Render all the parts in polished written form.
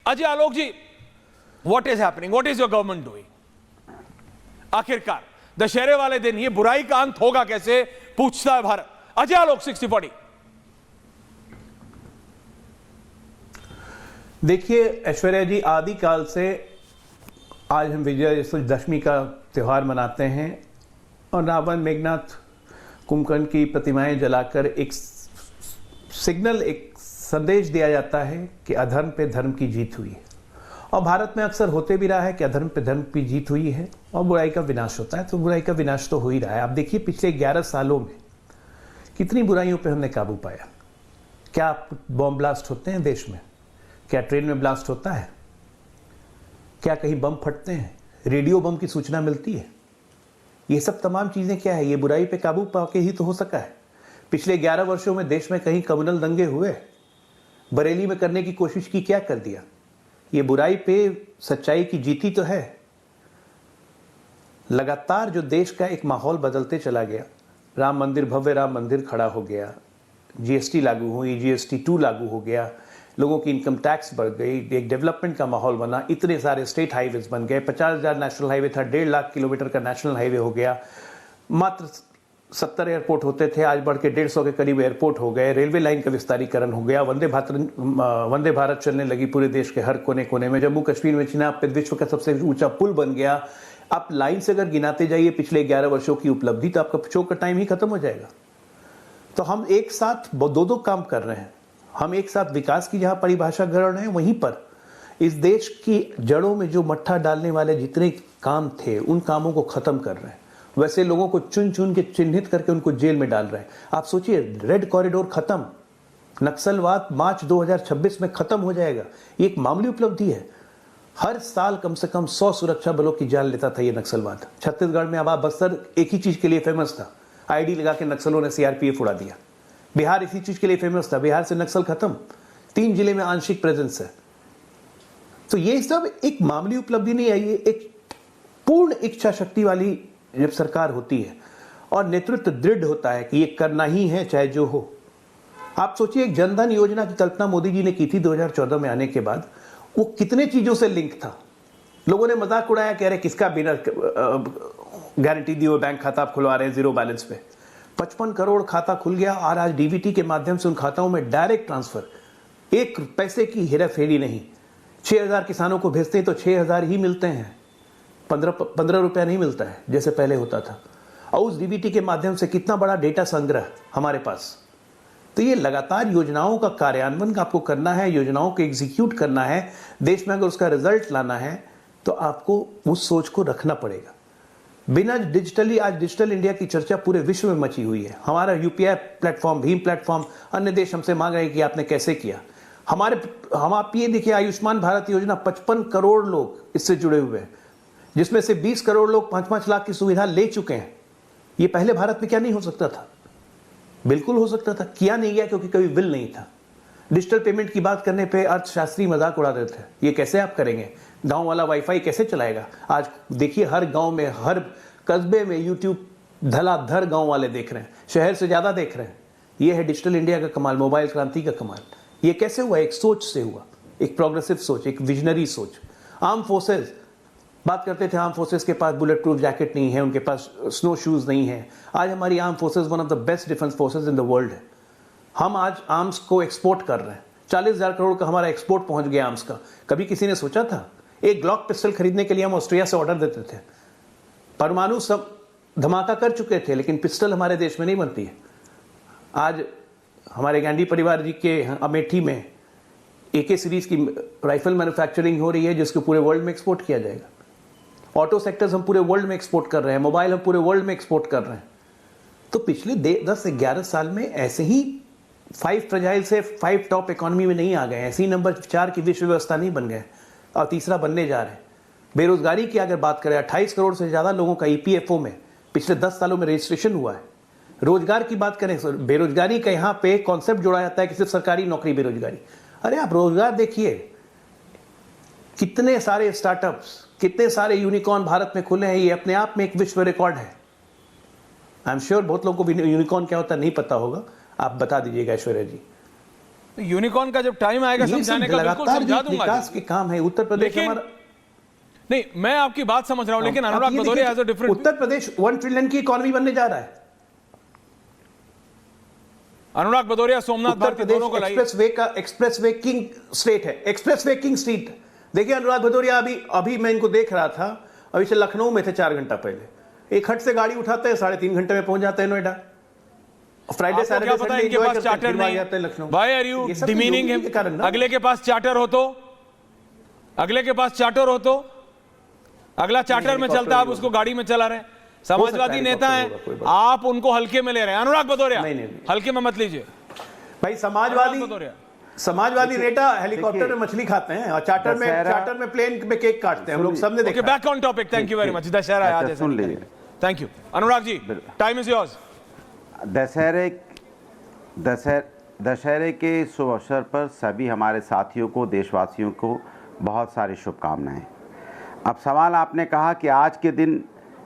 Ajay Alok ji, what is happening, what is your government doing? आखिरकार दशहरे वाले दिन ये बुराई का अंत होगा कैसे, पूछता है भारत। अजय आलोक 60-40। देखिए ऐश्वर्या जी, आदिकाल से आज हम विजयादशमी का त्यौहार मनाते हैं और रावण, मेघनाथ, कुंभकर्ण की प्रतिमाएं जलाकर एक सिग्नल, एक संदेश दिया जाता है कि अधर्म पे धर्म की जीत हुई है। और भारत में अक्सर होते भी रहा है कि अधर्म पे धर्म की जीत हुई है और बुराई का विनाश होता है। तो बुराई का विनाश तो हो ही रहा है। आप देखिए पिछले 11 सालों में कितनी बुराइयों पे हमने काबू पाया। क्या बॉम्ब ब्लास्ट होते हैं देश में? क्या ट्रेन में ब्लास्ट होता है? क्या कहीं बम फटते हैं? रेडियो बम की सूचना मिलती है? ये सब तमाम चीजें क्या है? ये बुराई पे काबू पाके ही तो हो सका है। पिछले 11 वर्षों में देश में कहीं कम्युनल दंगे हुए? बरेली में करने की कोशिश की, क्या कर दिया? ये बुराई पे सच्चाई की जीती तो है। लगातार जो देश का एक माहौल बदलते चला गया, राम मंदिर, भव्य राम मंदिर खड़ा हो गया, जीएसटी लागू हुई, जीएसटी 2 लागू हो गया, लोगों की इनकम टैक्स बढ़ गई, एक डेवलपमेंट का माहौल बना, इतने सारे स्टेट हाईवेज बन गए, 50,000 नेशनल हाईवे था, 1.5 लाख किलोमीटर का नेशनल हाईवे हो गया, मात्र 70 एयरपोर्ट होते थे, आज बढ़ के 150 के करीब एयरपोर्ट हो गए, रेलवे लाइन का विस्तारीकरण हो गया, वंदे भारत चलने लगी पूरे देश के हर कोने कोने में, जम्मू कश्मीर में चिनाब पे विश्व का सबसे ऊंचा पुल बन गया। आप लाइन से अगर गिनाते जाइए पिछले 11 वर्षों की उपलब्धि, तो आपका शो का टाइम ही खत्म हो जाएगा। तो हम एक साथ दो काम कर रहे हैं। हम एक साथ विकास की जहां परिभाषा कर रहे हैं, वहीं पर इस देश की जड़ों में जो मट्ठा डालने वाले जितने काम थे, उन कामों को खत्म कर रहे हैं। वैसे लोगों को चुन चुन के चिन्हित करके उनको जेल में डाल रहे हैं। आप सोचिए, रेड कॉरिडोर खत्म, नक्सलवाद मार्च 2026 में खत्म हो जाएगा। ये एक मामूली उपलब्धि है। हर साल कम से कम 100 सुरक्षा बलों की जान लेता था ये नक्सलवाद। छत्तीसगढ़ में अब बस्तर एक ही चीज के लिए फेमस था, आईडी लगा के नक्सलों ने सीआरपीएफ उड़ा दिया। बिहार इसी चीज के लिए फेमस था, बिहार से नक्सल खत्म। 3 जिले में आंशिक प्रेजेंस है। तो ये सब एक मामूली उपलब्धि नहीं है, ये एक पूर्ण इच्छा शक्ति वाली जब सरकार होती है और नेतृत्व दृढ़ होता है कि ये करना ही है चाहे जो हो। आप सोचिए, एक जनधन योजना की कल्पना मोदी जी ने की थी 2014 में आने के बाद, वो कितने चीजों से लिंक था। लोगों ने मजाक उड़ाया, कह रहे किसका बिना गारंटी दिए हुए बैंक खाता आप खुलवा रहे हैं जीरो बैलेंस पे। 55 करोड़ खाता खुल गया और आज डीबीटी के माध्यम से उन खाताओं में डायरेक्ट ट्रांसफर, 1 पैसे की हेराफेरी नहीं। 6,000 किसानों को भेजते हैं तो 6,000 ही मिलते हैं, 15 रुपया नहीं मिलता है जैसे पहले होता था। और उस डीबीटी के माध्यम से कितना बड़ा डेटा संग्रह हमारे पास। तो ये लगातार योजनाओं का कार्यान्वयन आपको करना है, योजनाओं को एग्जीक्यूट करना है। देश में अगर उसका रिजल्ट लाना है तो आपको उस सोच को रखना पड़ेगा। बिना डिजिटली, आज डिजिटल इंडिया की चर्चा पूरे विश्व में मची हुई है। हमारा यूपीआई प्लेटफॉर्म, भीम प्लेटफॉर्म, अन्य देश हमसे मांग रहे हैं कि आपने कैसे किया। हम आप ये देखिए, आयुष्मान भारत योजना 55 करोड़ लोग इससे जुड़े हुए हैं, जिसमें से 20 करोड़ लोग 5-5 लाख की सुविधा ले चुके हैं। ये पहले भारत में क्या नहीं हो सकता था? बिल्कुल हो सकता था, किया नहीं गया क्योंकि कभी विल नहीं था। डिजिटल पेमेंट की बात करने पे अर्थशास्त्री मजाक उड़ा देते थे, ये कैसे आप करेंगे, गांव वाला वाईफाई कैसे चलाएगा। आज देखिए हर गांव में, हर कस्बे में यूट्यूब धलाधर गांव वाले देख रहे हैं, शहर से ज्यादा देख रहे हैं। ये है डिजिटल इंडिया का कमाल, मोबाइल क्रांति का कमाल। ये कैसे हुआ? एक सोच से हुआ, एक प्रोग्रेसिव सोच, एक विजनरी सोच। आर्म फोर्सेस, बात करते थे आर्म फोर्सेस के पास बुलेट प्रूफ जैकेट नहीं है, उनके पास स्नो शूज नहीं है। आज हमारी arm forces one of the best defence forces in the world है। हम आज आर्म्स को एक्सपोर्ट कर रहे हैं। 40,000 करोड़ का हमारा एक्सपोर्ट पहुंच गया आर्म्स का। कभी किसी ने सोचा था? एक ग्लॉक पिस्टल खरीदने के लिए हम ऑस्ट्रिया से ऑर्डर देते थे। परमाणु सब धमाका कर चुके थे, लेकिन पिस्टल हमारे देश में नहीं बनती है। आज हमारे गांधी परिवार जी के अमेठी में AK सीरीज की राइफल मैन्युफैक्चरिंग हो रही है, जिसको पूरे वर्ल्ड में एक्सपोर्ट किया जाएगा। ऑटो सेक्टर्स हम पूरे वर्ल्ड में एक्सपोर्ट कर रहे हैं, मोबाइल हम पूरे वर्ल्ड में एक्सपोर्ट कर रहे हैं। तो पिछले 10 से 11 साल में ऐसे ही 5 फ्रजाइल से 5 टॉप इकोनॉमी में नहीं आ गए, ऐसे ही नंबर 4 की विश्व व्यवस्था नहीं बन गए और तीसरा बनने जा रहे हैं। बेरोजगारी की अगर बात करें, 28 करोड़ से ज्यादा लोगों का EPFO में पिछले 10 सालों में रजिस्ट्रेशन हुआ है। रोजगार की बात करें, बेरोजगारी का यहाँ पे कॉन्सेप्ट जोड़ा जाता है कि सिर्फ सरकारी नौकरी बेरोजगारी। अरे आप रोजगार देखिए, कितने सारे स्टार्टअप्स, कितने सारे यूनिकॉर्न भारत में खुले हैं। ये अपने आप में एक विश्व रिकॉर्ड है। आई एम श्योर बहुत लोगों को यूनिकॉर्न क्या होता है नहीं पता होगा, आप बता दीजिएगा ऐश्वर्या जी। यूनिकॉर्न का जब टाइम आएगा ये समझाने सब का बिल्कुल लगातार समझा दूंगा विकास जी। के काम है। उत्तर प्रदेश लेकिन हमारा, नहीं, मैं आपकी बात समझ रहा हूं, लेकिन आप अनुराग ये भदौरिया देखिए, has a different. Uttar Pradesh 1 trillion की इकोनॉमी बनने जा रहा है। अनुराग भदौरिया सोमनाथ उत्तर भारती दोनों को प्रदेश लाइए। एक्सप्रेसवे किंग स्टेट है, एक्सप्रेसवे किंग स्टेट। देखिए अनुराग भदौरिया, अभी मैं इनको देख रहा था, अभी से लखनऊ में थे 4 घंटा पहले। एक हट से गाड़ी उठाते हैं, 3.5 घंटे में पहुंच जाते हैं नोएडा। फ्राइडे आपको क्या पता है इनके पास चार्टर नहीं जाते हैं लखनऊ। Why are you ये सब demeaning योगी him? के कारण ना। अगले के पास चार्टर हो तो, अगले के पास चार्टर हो तो, अगला चार्टर में चलता है, आप उसको गाड़ी में चला रहे हैं। समाजवादी नेता हेलीकॉप्टर होगा, कोई हैं, बात आप उनको हल्के में ले रहे हैं। अनुराग भदौरिया नहीं। हल्के में मत लीजिए। भाई अनुराग भदौरिया, समाजवादी नेता हेलीकॉप्टर में मछली खाते हैं और चार्टर में प्लेन में केक काटते हैं। हम लोग सबने ओके, देखा। Back on topic. Thank you very much. Dussehra है आज, सुन लीजिए। Thank you Anurag ji, time is yours. दशहरे के शुभ अवसर पर सभी हमारे साथियों को, देशवासियों को बहुत सारी शुभकामनाएं। अब सवाल आपने कहा कि आज के दिन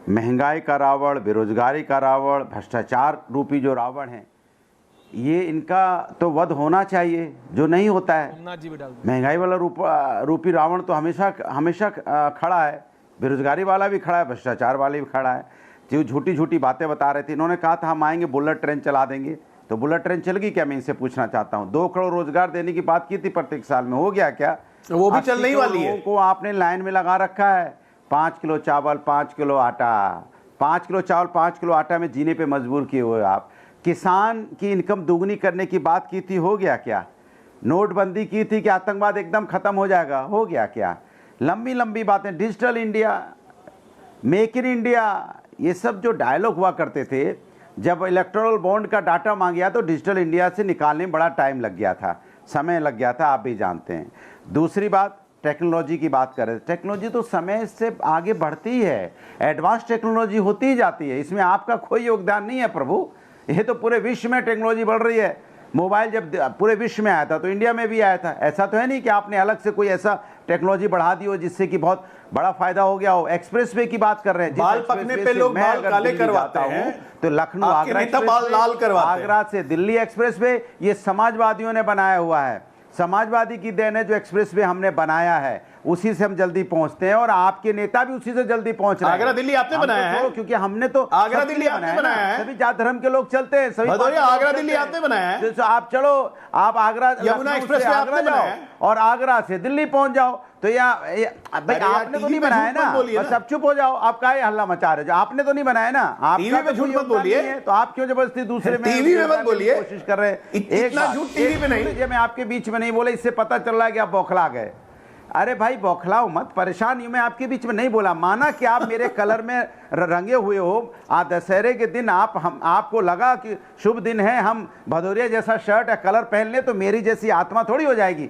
महंगाई का रावण, बेरोजगारी का रावण, भ्रष्टाचार रूपी जो रावण है, ये इनका तो वध होना चाहिए, जो नहीं होता है। सोमनाथ जी भी डाल दो। महंगाई वाला रूपी रावण तो हमेशा खड़ा है, बेरोजगारी वाला भी खड़ा है, भ्रष्टाचार वाला भी खड़ा है। जो झूठी झूठी बातें बता रहे थे, इन्होंने कहा था हम आएंगे बुलेट ट्रेन चला देंगे, तो बुलेट ट्रेन चल गई क्या? मैं इनसे पूछना चाहता हूँ। 2 करोड़ रोजगार देने की बात की थी प्रत्येक साल में, हो गया क्या? वो भी चलने ही वाली है। लोगों को आपने लाइन में लगा रखा है। 5 किलो चावल, 5 किलो आटा, 5 किलो चावल, 5 किलो आटा में जीने पे मजबूर किए हुए आप। किसान की इनकम दुगनी करने की बात की थी, हो गया क्या? नोटबंदी की थी कि आतंकवाद एकदम खत्म हो जाएगा, हो गया क्या? लंबी लंबी बातें, digital India, make in India, ये सब जो डायलॉग हुआ करते थे, जब इलेक्टोरल बॉन्ड का डाटा मांगा तो डिजिटल इंडिया से निकालने में बड़ा टाइम लग गया था, समय लग गया था, आप भी जानते हैं। दूसरी बात, टेक्नोलॉजी की बात करें, टेक्नोलॉजी तो समय से आगे बढ़ती ही है, एडवांस टेक्नोलॉजी होती ही जाती है, इसमें आपका कोई योगदान नहीं है प्रभु। ये तो पूरे विश्व में टेक्नोलॉजी बढ़ रही है। मोबाइल जब पूरे विश्व में आया था तो इंडिया में भी आया था। ऐसा तो है नहीं कि आपने अलग से कोई ऐसा टेक्नोलॉजी बढ़ा दी हो जिससे कि बहुत बड़ा फायदा हो गया हो। एक्सप्रेसवे की बात कर रहे हैं, बाल पकने पे लोग बाल काले करवाते हैं, तो लखनऊ आपके नेता बाल लाल करवाते हैं। आगरा से दिल्ली एक्सप्रेसवे ये समाजवादियों ने बनाया हुआ है, समाजवादी की देन है जो एक्सप्रेसवे हमने बनाया है, उसी से हम जल्दी पहुंचते हैं और आपके नेता भी उसी से जल्दी पहुंच रहे हैं। आगरा दिल्ली आपने बनाया है, क्योंकि हमने तो आगरा दिल्ली आपने बनाया है, सभी जात धर्म के लोग चलते हैं, सभी भदौरिया आगरा दिल्ली आपने बनाया है। तो आप चलो, आप आगरा यमुना एक्सप्रेस पे आगरा आपने जाओ बनाया है और आगरा से दिल्ली पहुंच जाओ। तो भाई आपने तो नहीं बनाया ना, बस अब चुप हो जाओ। आप काहे हल्ला मचा रहे हो? आपने तो नहीं बनाया ना, टीवी में झूठ मत बोलिए, तो आप क्यों जबरदस्ती दूसरे में टीवी में मत बोलिए, कोशिश कर रहे हैं? इतना झूठ टीवी पे नहीं। मैं आपके बीच में नहीं बोला, इससे पता चल रहा है कि आप बौखला गए। अरे भाई बौखलाओ मत, परेशान हूं मैं, आपके बीच में नहीं बोला। माना कि आप मेरे कलर में रंगे हुए हो, आज दशहरे के दिन आपको लगा कि शुभ दिन है, हम भदौरिया जैसा शर्ट या कलर पहन ले तो मेरी जैसी आत्मा थोड़ी हो जाएगी।